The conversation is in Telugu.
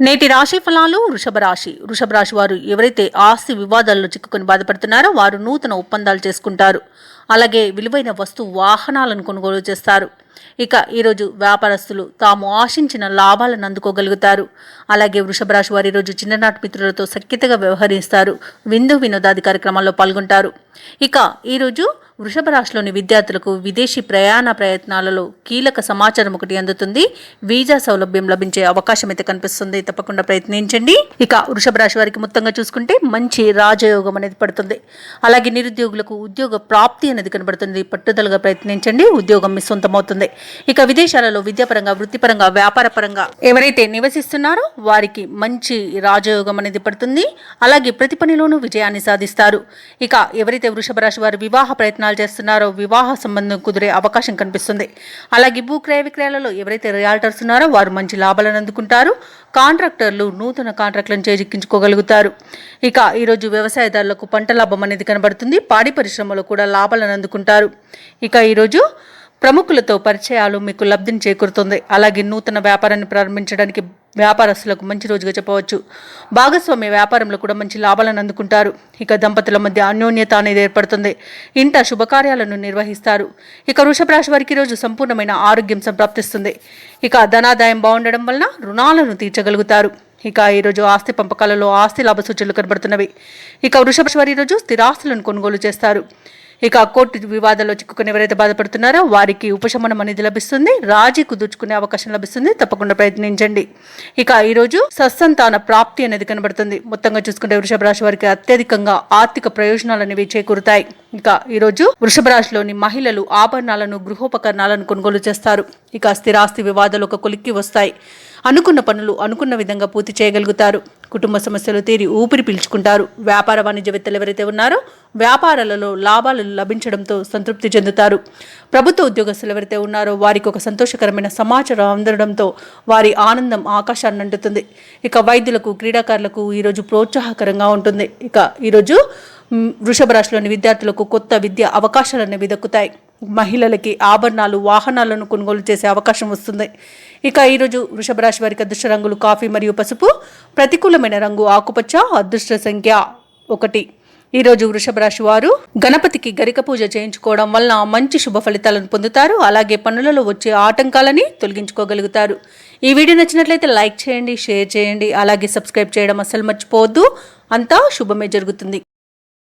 నేటి రాశి ఫలాలు వృషభ రాశి వారు ఎవరైతే ఆస్తి వివాదాల్లో చిక్కుకొని బాధపడుతున్నారో వారు నూతన ఒప్పందాలు చేసుకుంటారు. అలాగే విలువైన వాహనాలను కొనుగోలు చేస్తారు. ఇక ఈరోజు వ్యాపారస్తులు తాము ఆశించిన లాభాలను అందుకోగలుగుతారు. అలాగే వృషభ రాశి వారు ఈరోజు చిన్ననాటి మిత్రులతో సఖ్యతగా వ్యవహరిస్తారు. విందు వినోదాది కార్యక్రమాల్లో పాల్గొంటారు. ఇక ఈరోజు వృషభ రాశిలోని విద్యార్థులకు విదేశీ ప్రయత్నాలలో కీలక సమాచారం ఒకటి అందుతుంది. వీసా సౌలభ్యం లభించే అవకాశం అయితే కనిపిస్తుంది. తప్పకుండా ప్రయత్నించండి. ఇక వృషభ రాశి వారికి మొత్తంగా చూసుకుంటే మంచి రాజయోగం అనేది పడుతుంది. అలాగే నిరుద్యోగులకు ఉద్యోగ ప్రాప్తి అనేది కనబడుతుంది. పట్టుదలగా ప్రయత్నించండి, ఉద్యోగం మీ సొంతమవుతుంది. ఇక విదేశాలలో విద్యాపరంగా, వృత్తిపరంగా, వ్యాపార పరంగా ఎవరైతే నివసిస్తున్నారో వారికి మంచి రాజయోగం అనేది పడుతుంది. అలాగే ప్రతి పనిలోనూ విజయాన్ని సాధిస్తారు. ఇక ఎవరైతే వృషభ రాశి వారు వివాహ ప్రయత్నాలు చేస్తున్నారో వివాహ సంబంధం కుదిరే అవకాశం కనిపిస్తుంది. అలాగే భూ క్రయ విక్రయాలలో ఎవరైతే రియాల్టర్స్ ఉన్నారో వారు మంచి లాభాలను అందుకుంటారు. కాంట్రాక్టర్లు నూతన కాంట్రాక్టులను చేజిక్కించుకోగలుగుతారు. ఇక ఈరోజు వ్యవసాయదారులకు పంట లాభం అనేది కనబడుతుంది. పాడి పరిశ్రమలో కూడా లాభాలను అందుకుంటారు. ఇక ఈరోజు ప్రముఖులతో పరిచయాలు మీకు లబ్ధిని చేకూరుతుంది. అలాగే నూతన వ్యాపారాన్ని ప్రారంభించడానికి వ్యాపారస్తులకు మంచి రోజుగా చెప్పవచ్చు. భాగస్వామ్య వ్యాపారంలో కూడా మంచి లాభాలను అందుకుంటారు. ఇక దంపతుల మధ్య అన్యోన్యత అనేది ఏర్పడుతుంది. ఇంట శుభకార్యాలను నిర్వహిస్తారు. ఇక వృషభ రాశి వారికి ఈరోజు సంపూర్ణమైన ఆరోగ్యం సంప్రాప్తిస్తుంది. ఇక ధనాదాయం బాగుండడం వలన రుణాలను తీర్చగలుగుతారు. ఇక ఈరోజు ఆస్తి పంపకాలలో ఆస్తి లాభ సూచనలు కనబడుతున్నవి. ఇక వృషభ రాశి వారు ఈరోజు స్థిరాస్తులను కొనుగోలు చేస్తారు. ఇక కోర్టు వివాదాల్లో చిక్కుకుని ఎవరైతే బాధపడుతున్నారో వారికి ఉపశమనం అనేది లభిస్తుంది. రాజీ కుదుర్చుకునే అవకాశం లభిస్తుంది. తప్పకుండా ప్రయత్నించండి. ఇక ఈరోజు సత్సంతాన ప్రాప్తి అనేది కనబడుతుంది. మొత్తంగా చూసుకుంటే వృషభ రాశి వారికి అత్యధికంగా ఆర్థిక ప్రయోజనాలు అనేవి చేకూరుతాయి. ఇక ఈరోజు వృషభ రాశిలోని మహిళలు ఆభరణాలను, గృహోపకరణాలను కొనుగోలు చేస్తారు. ఇక స్థిరాస్తి వివాదాలు ఒక కొలిక్కి వస్తాయి. అనుకున్న పనులు అనుకున్న విధంగా పూర్తి చేయగలుగుతారు. కుటుంబ సమస్యలు తీరి ఊపిరి పీల్చుకుంటారు. వ్యాపార వాణిజ్యవేత్తలు ఎవరైతే ఉన్నారో వ్యాపారాలలో లాభాలు లభించడంతో సంతృప్తి చెందుతారు. ప్రభుత్వ ఉద్యోగస్తులు ఎవరైతే ఉన్నారో వారికి ఒక సంతోషకరమైన సమాచారం అందడంతో వారి ఆనందం ఆకాశాన్ని అంటుతుంది. ఇక వైద్యులకు, క్రీడాకారులకు ఈరోజు ప్రోత్సాహకరంగా ఉంటుంది. ఇక ఈరోజు వృషభ రాశిలోని విద్యార్థులకు కొత్త విద్యా అవకాశాలు అనేవి దక్కుతాయి. మహిళలకి ఆభరణాలు, వాహనాలను కొనుగోలు చేసే అవకాశం వస్తుంది. ఇక ఈరోజు వృషభ రాశి వారికి అదృష్ట రంగులు కాఫీ మరియు పసుపు. ప్రతికూలమైన రంగు ఆకుపచ్చ. అదృష్ట సంఖ్య 1. ఈరోజు వృషభ రాశి వారు గణపతికి గరిక పూజ చేయించుకోవడం వలన మంచి శుభ ఫలితాలను పొందుతారు. అలాగే పనులలో వచ్చే ఆటంకాలని తొలగించుకోగలుగుతారు. ఈ వీడియో నచ్చినట్లయితే లైక్ చేయండి, షేర్ చేయండి. అలాగే సబ్స్క్రైబ్ చేయడం అస్సలు మర్చిపోవద్దు. అంతా శుభమే జరుగుతుంది.